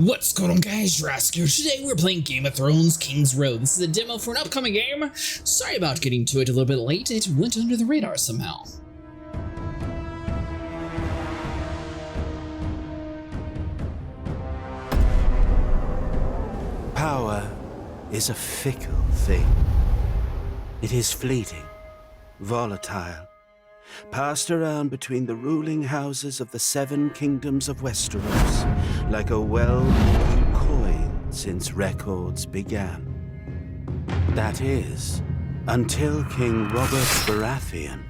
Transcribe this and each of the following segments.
What's going on, guys? Jurassic here. Today we're playing Game of Thrones Kingsroad. This is a demo for an upcoming game. Sorry about getting to it a little bit late. It went under the radar somehow. Power is a fickle thing. It is fleeting, volatile, passed around between the ruling houses of the 7 kingdoms of Westeros like a well-worn coin since records began. That is, until King Robert Baratheon,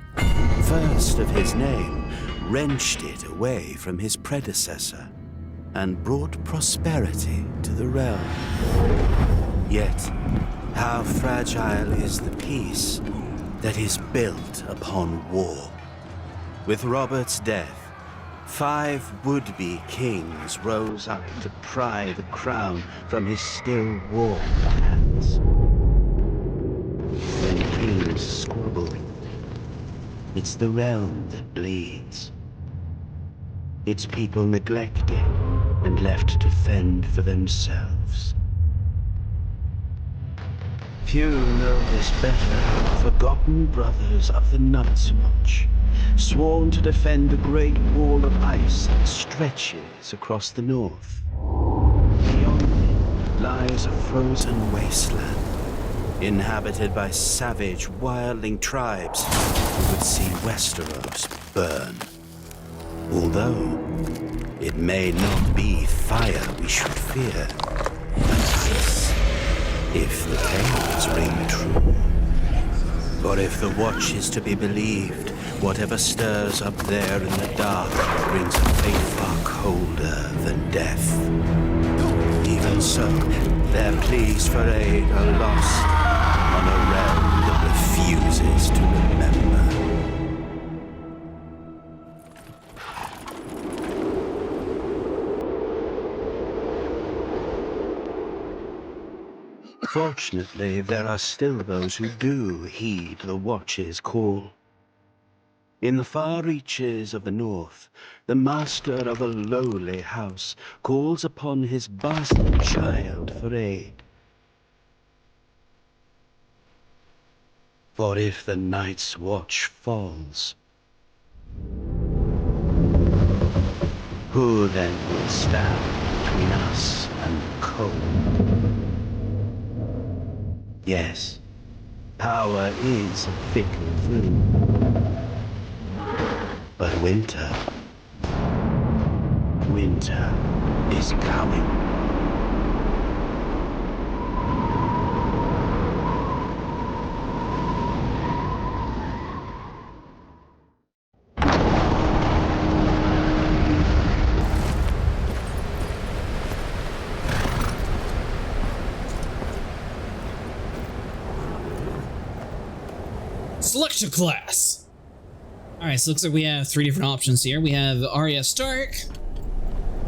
first of his name, wrenched it away from his predecessor and brought prosperity to the realm. Yet, how fragile is the peace that is built upon war? With Robert's death, 5 would-be kings rose up to pry the crown from his still warm hands. When kings squabble, it's the realm that bleeds. Its people neglected and left to fend for themselves. Few know this better, forgotten brothers of the Night's Watch, sworn to defend the great wall of ice that stretches across the north. Beyond it lies a frozen wasteland, inhabited by savage, wildling tribes who would see Westeros burn. Although it may not be fire we should fear, but ice, if the tales ring true. For if the Watch is to be believed, whatever stirs up there in the dark brings a fate far colder than death. Even so, their pleas for aid are lost on a realm that refuses to remember. Fortunately, there are still those who do heed the Watch's call. In the far reaches of the north, the master of a lowly house calls upon his bastard child for aid. For if the Night's Watch falls, who then will stand between us and the cold? Yes, power is a fickle thing. But winter is coming. Select a class. Alright, so it looks like we have 3 different options here. We have Arya Stark.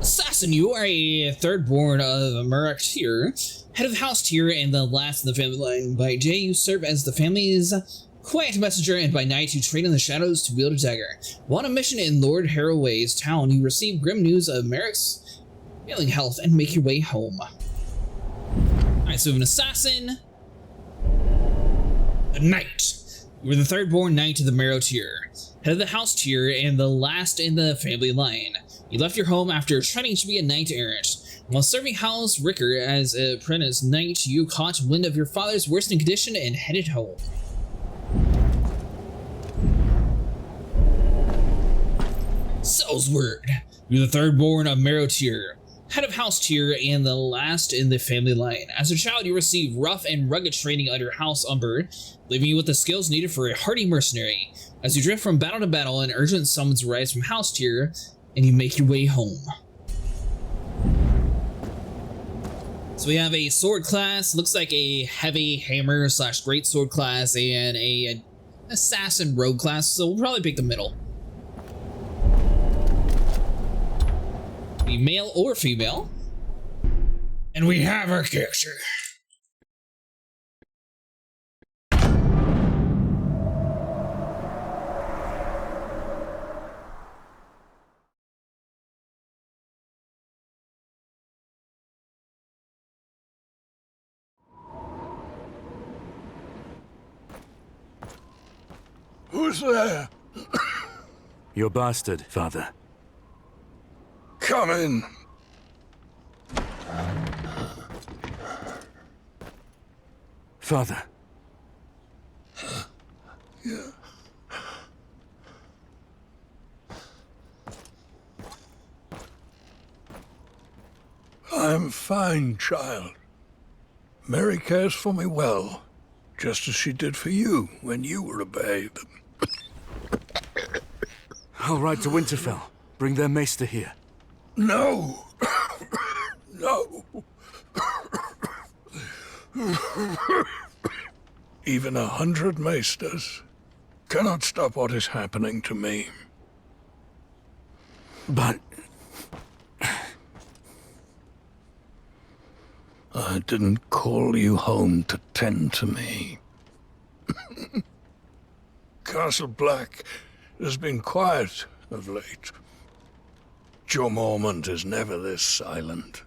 Assassin, you are a third-born of Murdoch Tyr, head of House Tyr and the last in the family line. By day, you serve as the family's quiet messenger, and by night, you train in the shadows to wield a dagger. While on a mission in Lord Harroway's town, you receive grim news of Merrick's failing health and make your way home. Alright, so we have an assassin. A knight. You were the third-born knight of the Marrow Tyr, head of the House Tyr and the last in the family line. You left your home after training to be a knight-errant. While serving House Ricker as an apprentice knight, you caught wind of your father's worsening condition and headed home. Selsword, you're the third-born of Marrow Tyr, head of House Tyr and the last in the family line. As a child, you received rough and rugged training under House Umber, leaving you with the skills needed for a hardy mercenary. As you drift from battle to battle, an urgent summons rise from House Tyr, and you make your way home. So we have a sword class, looks like a heavy hammer slash great sword class, and a assassin rogue class, so we'll probably pick the middle. Be male or female. And we have our character. Who's there? Your bastard, father. Come in. Father. Yeah. I'm fine, child. Mary cares for me well, just as she did for you when you were a babe. I'll ride to Winterfell. Bring their maester here. No. No. Even 100 maesters cannot stop what is happening to me. But... I didn't call you home to tend to me. Castle Black has been quiet of late. Joe Mormont is never this silent.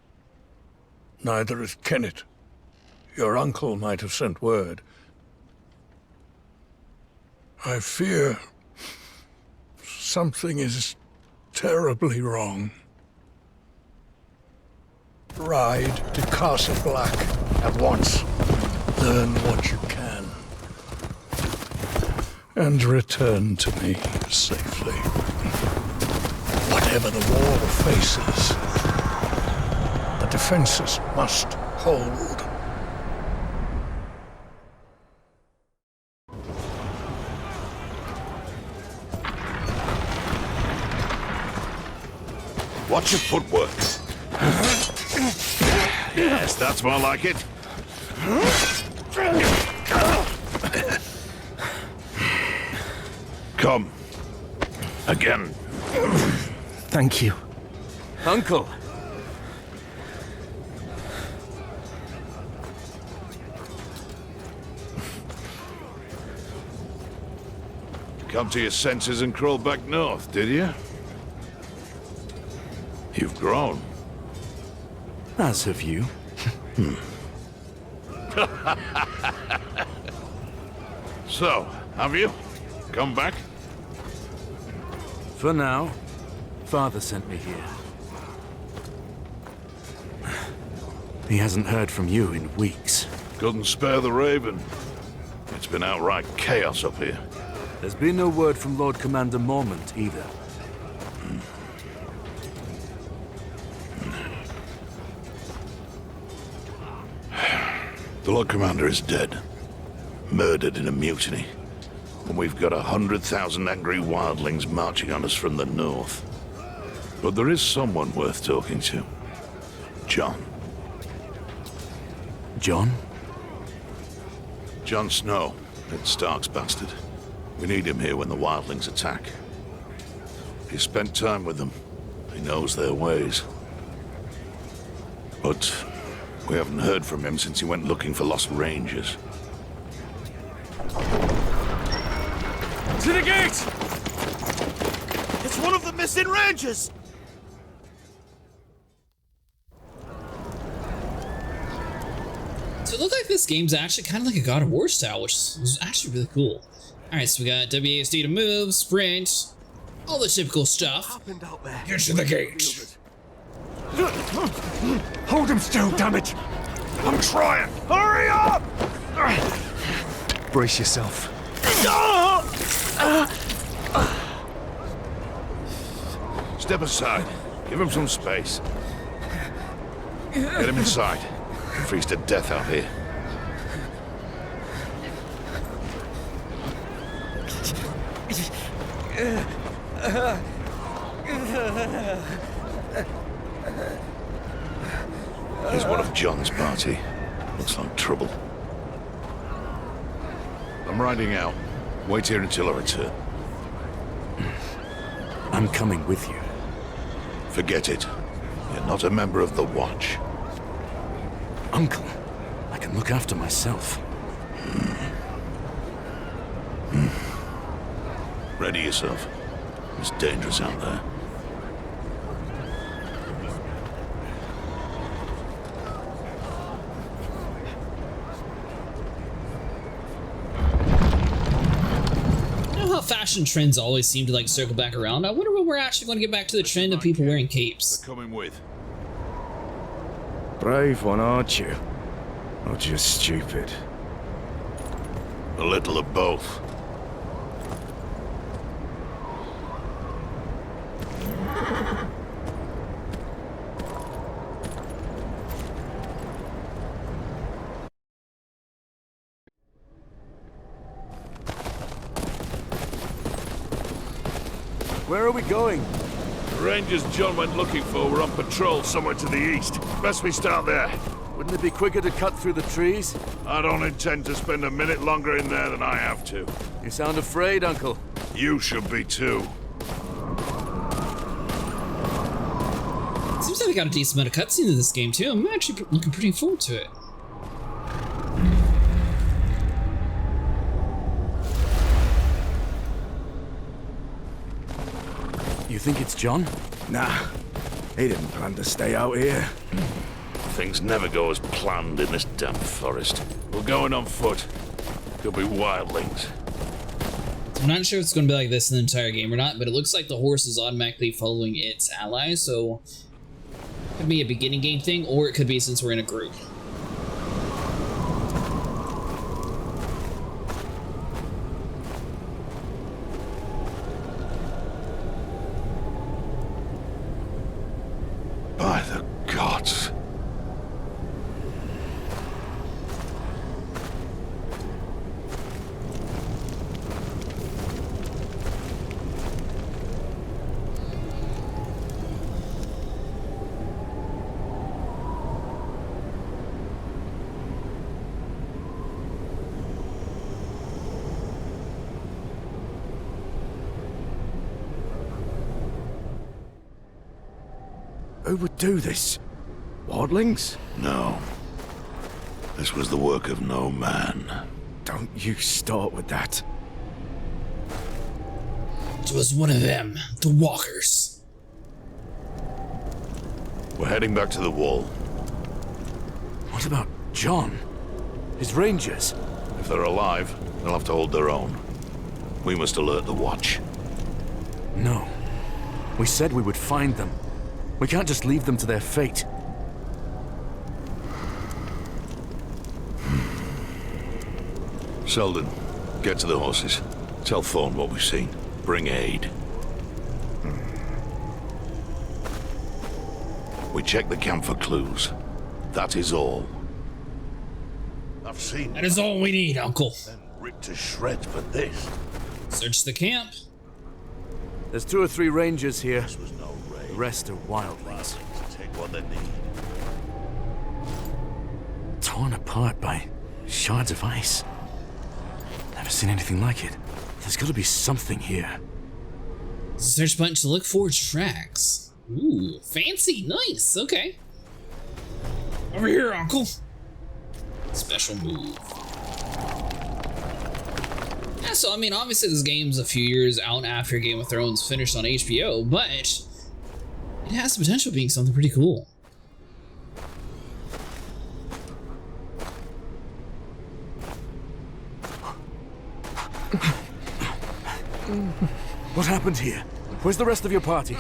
Neither is Kenneth. Your uncle might have sent word. I fear something is terribly wrong. Ride to Castle Black at once. Learn what you can. And return to me safely. Whatever the wall faces, the defenses must hold. Watch your footwork. Yes, that's more like it. Come. Again. Thank you. Uncle! Come to your senses and crawl back north, did you? You've grown. As have you. So, have you? Come back? For now, Father sent me here. He hasn't heard from you in weeks. Couldn't spare the Raven. It's been outright chaos up here. There's been no word from Lord Commander Mormont either. The Lord Commander is dead. Murdered in a mutiny. And we've got 100,000 angry wildlings marching on us from the north. But there is someone worth talking to. Jon. Jon? Jon Snow, Ned Stark's bastard. We need him here when the wildlings attack. He spent time with them. He knows their ways. But we haven't heard from him since he went looking for lost rangers. To the gate! It's one of the missing rangers! So it looked like this game's actually kind of like a God of War style, which is actually really cool. Alright, so we got WASD to move, sprint, all the typical stuff. Get to the gate. Hold him still, damn it! I'm trying! Hurry up! Brace yourself. Step aside. Give him some space. Get him inside. Freeze to death out here. He's one of Jon's party. Looks like trouble. I'm riding out. Wait here until I return. I'm coming with you. Forget it. You're not a member of the Watch. Uncle, I can look after myself. Ready yourself. It's dangerous out there. You know how fashion trends always seem to like circle back around. I wonder when we're actually going to get back to the trend of people wearing capes. They're coming with. Brave one, aren't you? Or just stupid? A little of both. Where are we going? The Rangers John went looking for were on patrol somewhere to the east. Best we start there. Wouldn't it be quicker to cut through the trees? I don't intend to spend a minute longer in there than I have to. You sound afraid, Uncle. You should be too. Seems like they got a decent amount of cutscenes in this game too. I'm actually looking pretty forward to it. You think it's John? Nah. He didn't plan to stay out here. Things never go as planned in this damn forest. We're going on foot. Could be wildlings. I'm not sure if it's going to be like this in the entire game or not, but it looks like the horse is automatically following its allies, so it could be a beginning game thing, or it could be since we're in a group. By the gods. Who would do this? Wildlings? No. This was the work of no man. Don't you start with that. It was one of them, the walkers. We're heading back to the wall. What about John? His rangers? If they're alive, they'll have to hold their own. We must alert the watch. No. We said we would find them. We can't just leave them to their fate. Selden, get to the horses. Tell Thorne what we've seen. Bring aid. We check the camp for clues. That is all. I've seen That is all we need, Uncle. them ripped to shreds, but this Search the camp. There's 2 or 3 rangers here. was no raid. The rest are wildlings. Take what they need. Torn apart by shards of ice. Never seen anything like it. There's got to be something here. Search button to look for tracks. Ooh, fancy, nice, okay. Over here, Uncle. Special move. Yeah, so I mean, obviously this game's a few years out after Game of Thrones finished on HBO, but it has the potential of being something pretty cool. What happened here? Where's the rest of your party?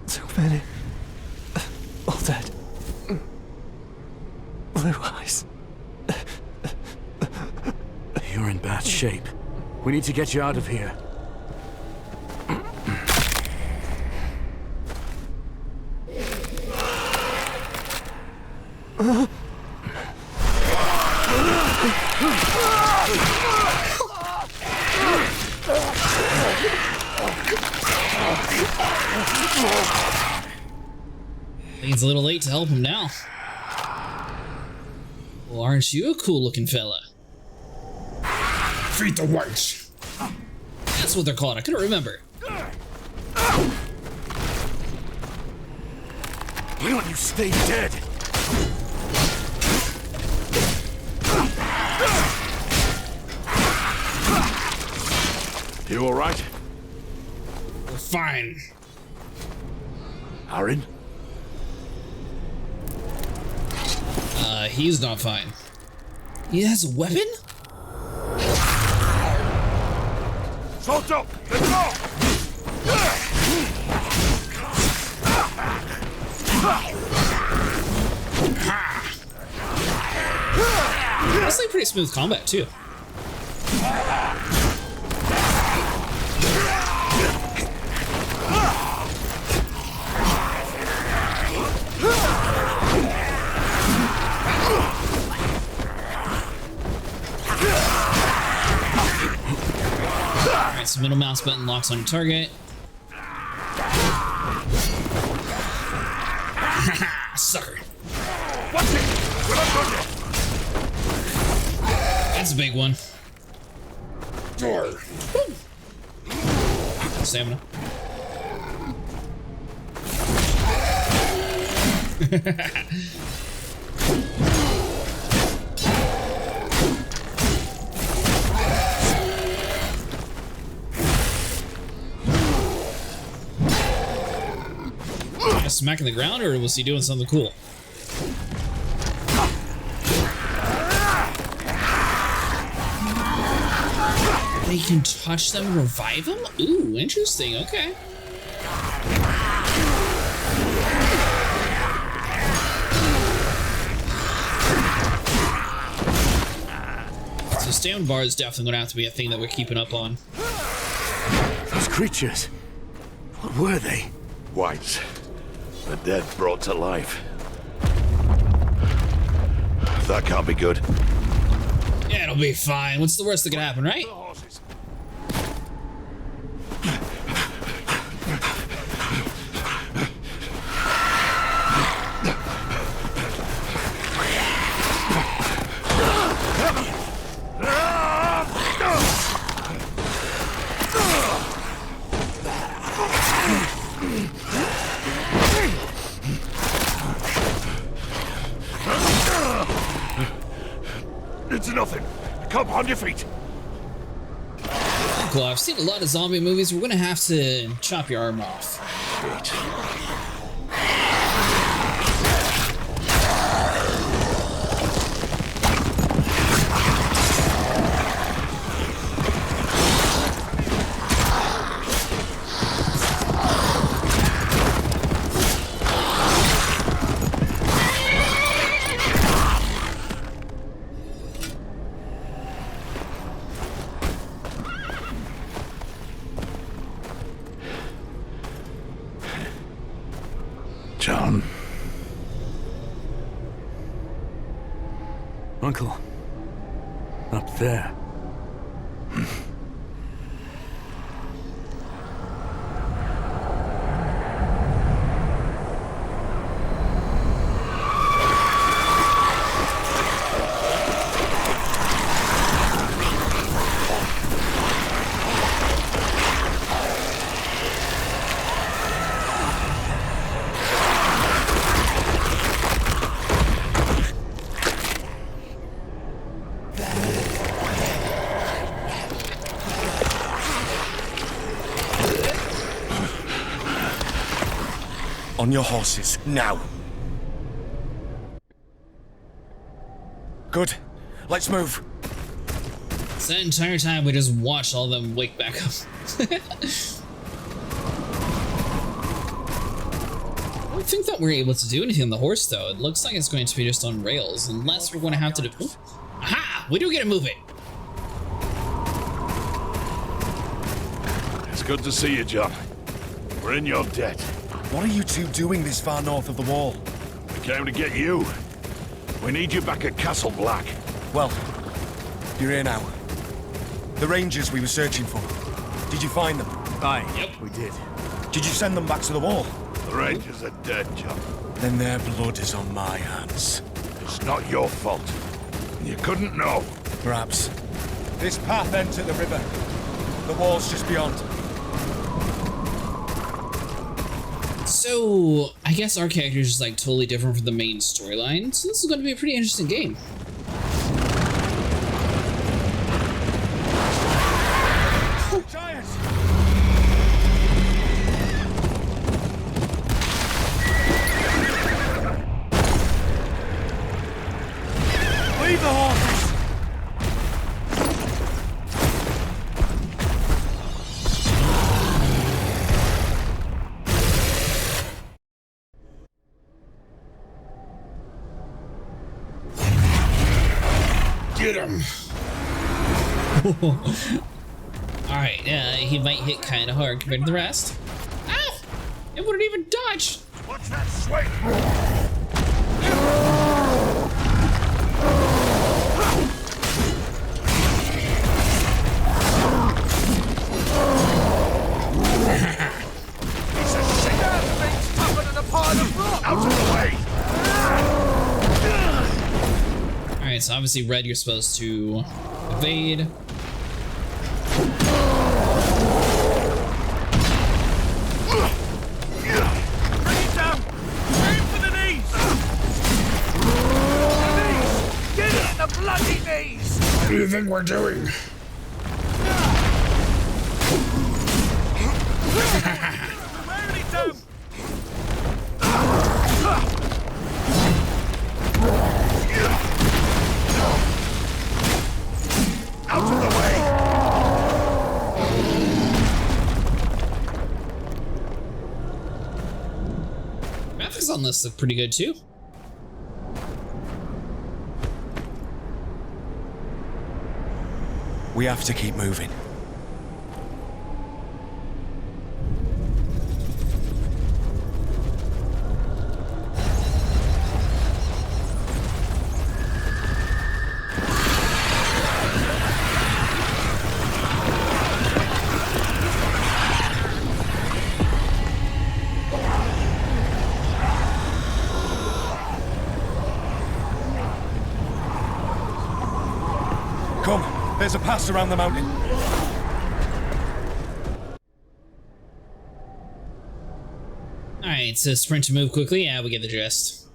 So many. All dead. Blue eyes. You're in bad shape. We need to get you out of here. I think it's a little late to help him now. Well, aren't you a cool looking fella? Feed the whites. That's what they're called. I couldn't remember. Why don't you stay dead? You all right? We're fine. Aaron? He's not fine. He has a weapon? Sort up! Let's go! Honestly, pretty smooth combat too. Alright, so middle mouse button locks on your target. Sucker. Watch it! We're not done yet! That's a big one. Stamina. Smacking the ground, or was he doing something cool? You can touch them and revive them? Ooh, interesting. Okay. So stamina bar is definitely going to have to be a thing that we're keeping up on. Those creatures. What were they? Whites. The dead brought to life. That can't be good. Yeah, it'll be fine. What's the worst that could happen, right? It's nothing. Come on your feet. Cool. I've seen a lot of zombie movies. We're gonna have to chop your arm off. Shit. John. Uncle. Up there. On your horses, now. Good. Let's move. So that entire time we just watched all of them wake back up. I don't think that we're able to do anything on the horse though. It looks like it's going to be just on rails, unless we're going to have to do. Ooh. Aha! We do get to move it. It's good to see you, John. We're in your debt. What are you two doing this far north of the wall? We came to get you. We need you back at Castle Black. Well, you're here now. The Rangers we were searching for. Did you find them? Aye. Yep. We did. Did you send them back to the wall? The Rangers are dead, John. Then their blood is on my hands. It's not your fault. You couldn't know. Perhaps. This path ends at the river. The wall's just beyond. So, I guess our character is just like totally different from the main storyline, so this is going to be a pretty interesting game. Giants! Leave the horses! Get him. Alright, he might hit kind of hard compared to the rest. Ow! It wouldn't even dodge. What's that swing? Out of the way! Alright, so obviously red you're supposed to evade. Bring it down! Aim for the knees! The knees! Get it in the bloody knees! What do you think we're doing? Wearing it down! Out of the way! Graphics on this look pretty good too. We have to keep moving. Come, there's a pass around the mountain. Alright, so sprint to move quickly. Yeah, we get the gist.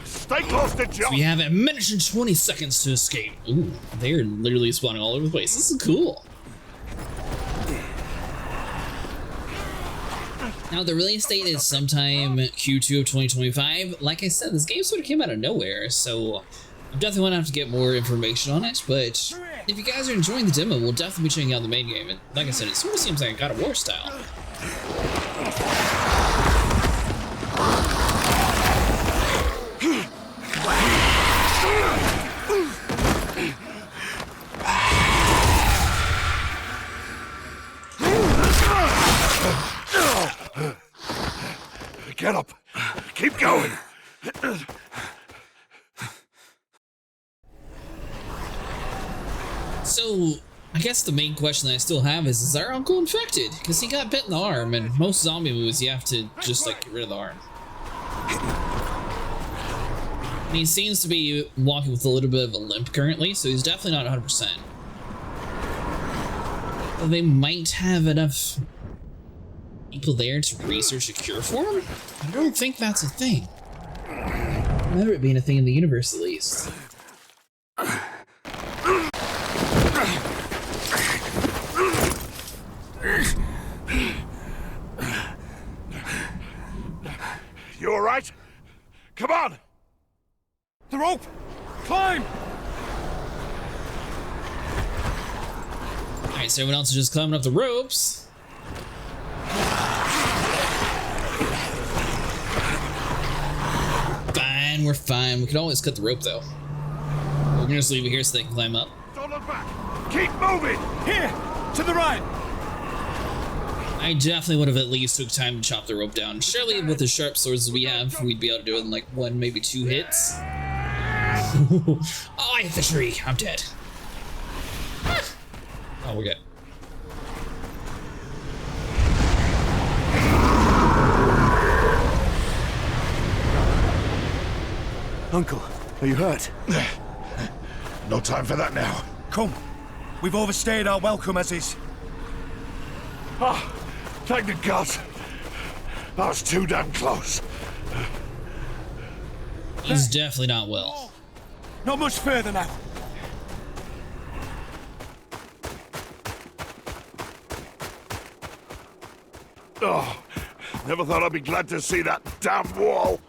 Stay close to John! We have a minute and 20 seconds to escape. Ooh, they're literally spawning all over the place. This is cool. Now, the release date is sometime Q2 of 2025. Like I said, this game sort of came out of nowhere, so I'm definitely going to have to get more information on it, but if you guys are enjoying the demo, we'll definitely be checking out the main game. And like I said, it sort of seems like a God of War style. Get up! Keep going! So, I guess the main question that I still have is our uncle infected? Because he got bit in the arm, and most zombie movies you have to just like get rid of the arm. And he seems to be walking with a little bit of a limp currently, so he's definitely not 100%. But they might have enough people there to research a cure for him? I don't think that's a thing. Remember it being a thing in the universe, at least. You alright? Come on! The rope! Climb! Alright, so everyone else is just climbing up the ropes. Fine, we're fine. We can always cut the rope, though. We're gonna just leave it here so they can climb up. Don't look back! Keep moving! Here! To the right! I definitely would have at least took time to chop the rope down. Surely with the sharp swords we have, we'd be able to do it in like 1, maybe 2 hits. Oh, I hit the tree. I'm dead. Oh, we're good. Uncle, are you hurt? No time for that now. Come. We've overstayed our welcome as is. Ah, thank the gods. I was too damn close. He's definitely not well. Not much further now. Oh, never thought I'd be glad to see that damn wall.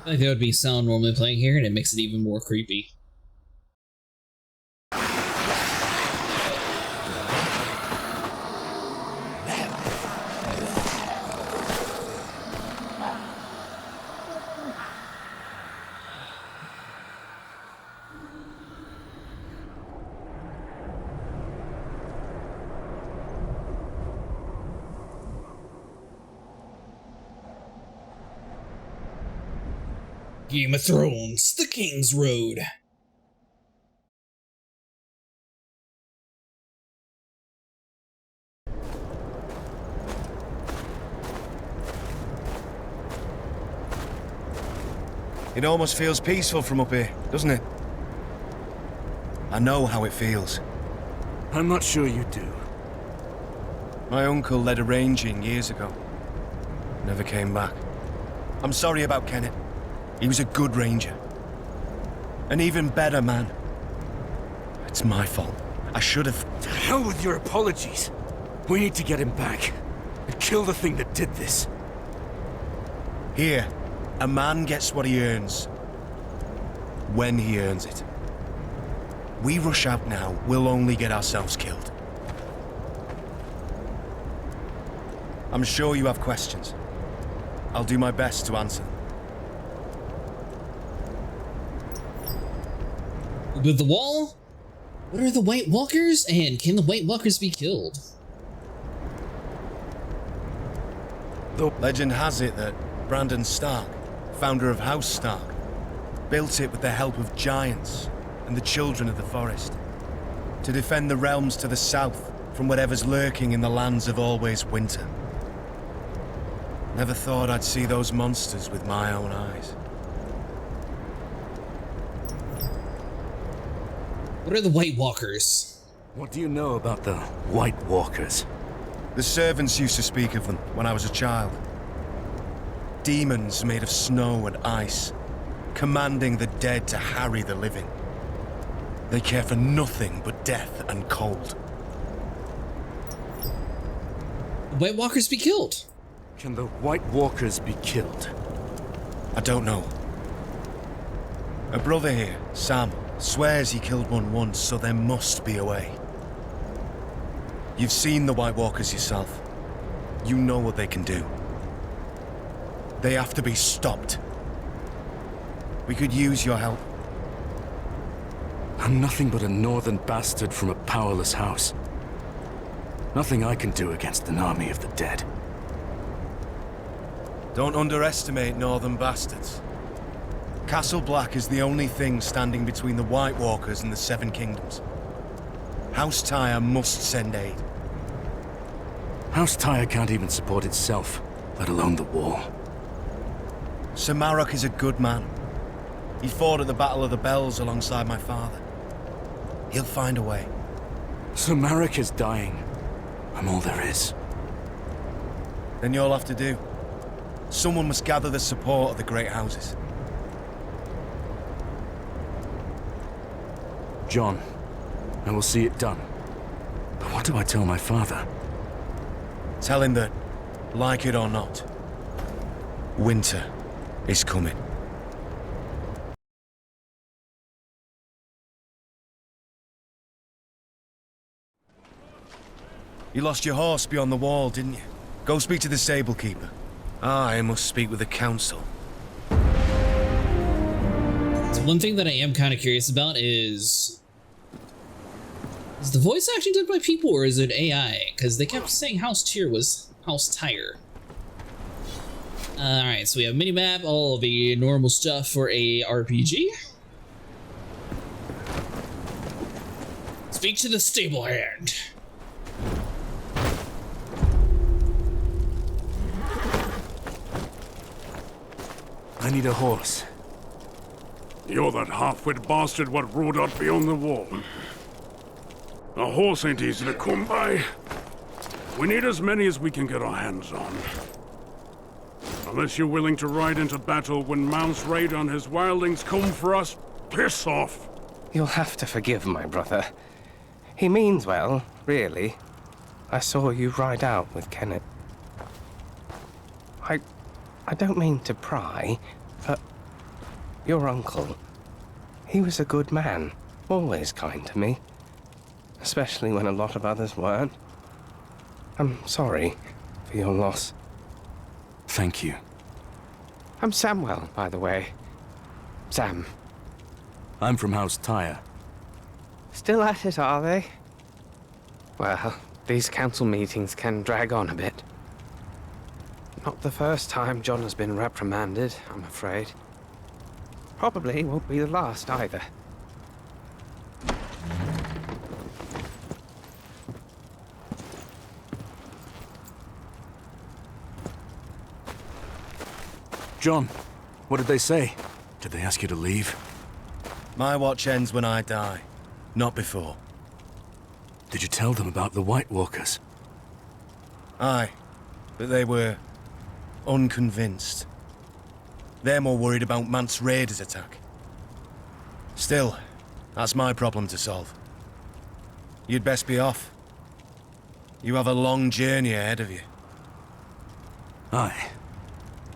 I think that would be sound normally playing here, and it makes it even more creepy. Game of Thrones, The Kingsroad. It almost feels peaceful from up here, doesn't it? I know how it feels. I'm not sure you do. My uncle led a ranging years ago. Never came back. I'm sorry about Kenneth. He was a good ranger. An even better man. It's my fault. I should have... To hell with your apologies. We need to get him back. And kill the thing that did this. Here, a man gets what he earns. When he earns it. We rush out now, we'll only get ourselves killed. I'm sure you have questions. I'll do my best to answer them. With the wall? What are the White Walkers? And can the White Walkers be killed? The legend has it that Brandon Stark, founder of House Stark, built it with the help of giants and the children of the forest, to defend the realms to the south from whatever's lurking in the lands of always winter. Never thought I'd see those monsters with my own eyes. What are the White Walkers? What do you know about the White Walkers? The servants used to speak of them when I was a child. Demons made of snow and ice, commanding the dead to harry the living. They care for nothing but death and cold. The White Walkers be killed. Can the White Walkers be killed? I don't know. A brother here, Sam, swears he killed one once, so there must be a way. You've seen the White Walkers yourself. You know what they can do. They have to be stopped. We could use your help. I'm nothing but a northern bastard from a powerless house. Nothing I can do against an army of the dead. Don't underestimate northern bastards. Castle Black is the only thing standing between the White Walkers and the Seven Kingdoms. House Tyre must send aid. House Tyre can't even support itself, let alone the wall. Sir Marok is a good man. He fought at the Battle of the Bells alongside my father. He'll find a way. So Marok is dying. I'm all there is. Then you'll have to do. Someone must gather the support of the great houses. John, I will see it done. But what do I tell my father? Tell him that, like it or not, winter is coming. You lost your horse beyond the wall, didn't you? Go speak to the stable keeper. I must speak with the council. So one thing that I am kind of curious about is the voice actually done by people or is it AI? Because they kept saying House Tyre was House Tyre. Alright, so we have minimap, all the normal stuff for a RPG. Speak to the stable hand. I need a horse. You're that half-wit bastard what rode out beyond the wall. A horse ain't easy to come by. We need as many as we can get our hands on. Unless you're willing to ride into battle when Mount's raid on his wildlings come for us, piss off. You'll have to forgive my brother. He means well, really. I saw you ride out with Kenneth. I don't mean to pry, but Your uncle, he was a good man, always kind to me, especially when a lot of others weren't. I'm sorry for your loss. Thank you. I'm Samwell, by the way. Sam. I'm from House Tyre. Still at it, are they? Well, these council meetings can drag on a bit. Not the first time John has been reprimanded, I'm afraid. Probably won't be the last either. John, what did they say? Did they ask you to leave? My watch ends when I die, not before. Did you tell them about the White Walkers? Aye, but they were unconvinced. They're more worried about Mance Raider's attack. Still, that's my problem to solve. You'd best be off. You have a long journey ahead of you. Aye.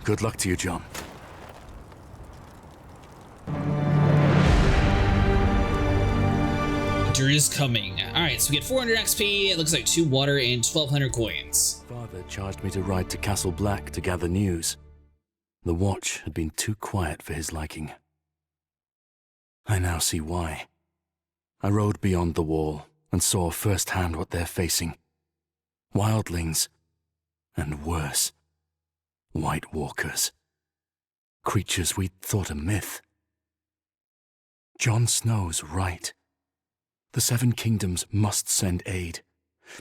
Good luck to you, John. Winter is coming. Alright, so we get 400 XP, it looks like 2 water and 1200 coins. Father charged me to ride to Castle Black to gather news. The watch had been too quiet for his liking. I now see why. I rode beyond the wall and saw firsthand what they're facing. Wildlings, and worse, White Walkers. Creatures we'd thought a myth. Jon Snow's right. The Seven Kingdoms must send aid.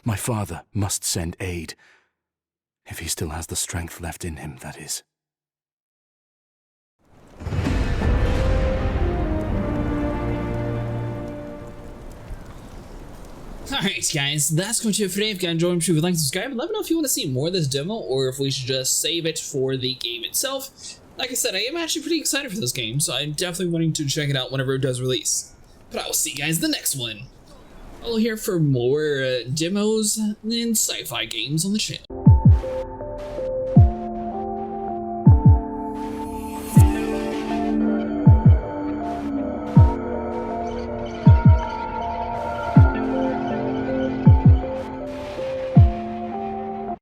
My father must send aid. If he still has the strength left in him, that is. Alright guys, that's going to do it for today. If you guys enjoyed, make sure you like and subscribe. Let me know if you want to see more of this demo or if we should just save it for the game itself. Like I said, I am actually pretty excited for this game, so I'm definitely wanting to check it out whenever it does release. But I will see you guys in the next one. I'll here for more demos and sci-fi games on the channel.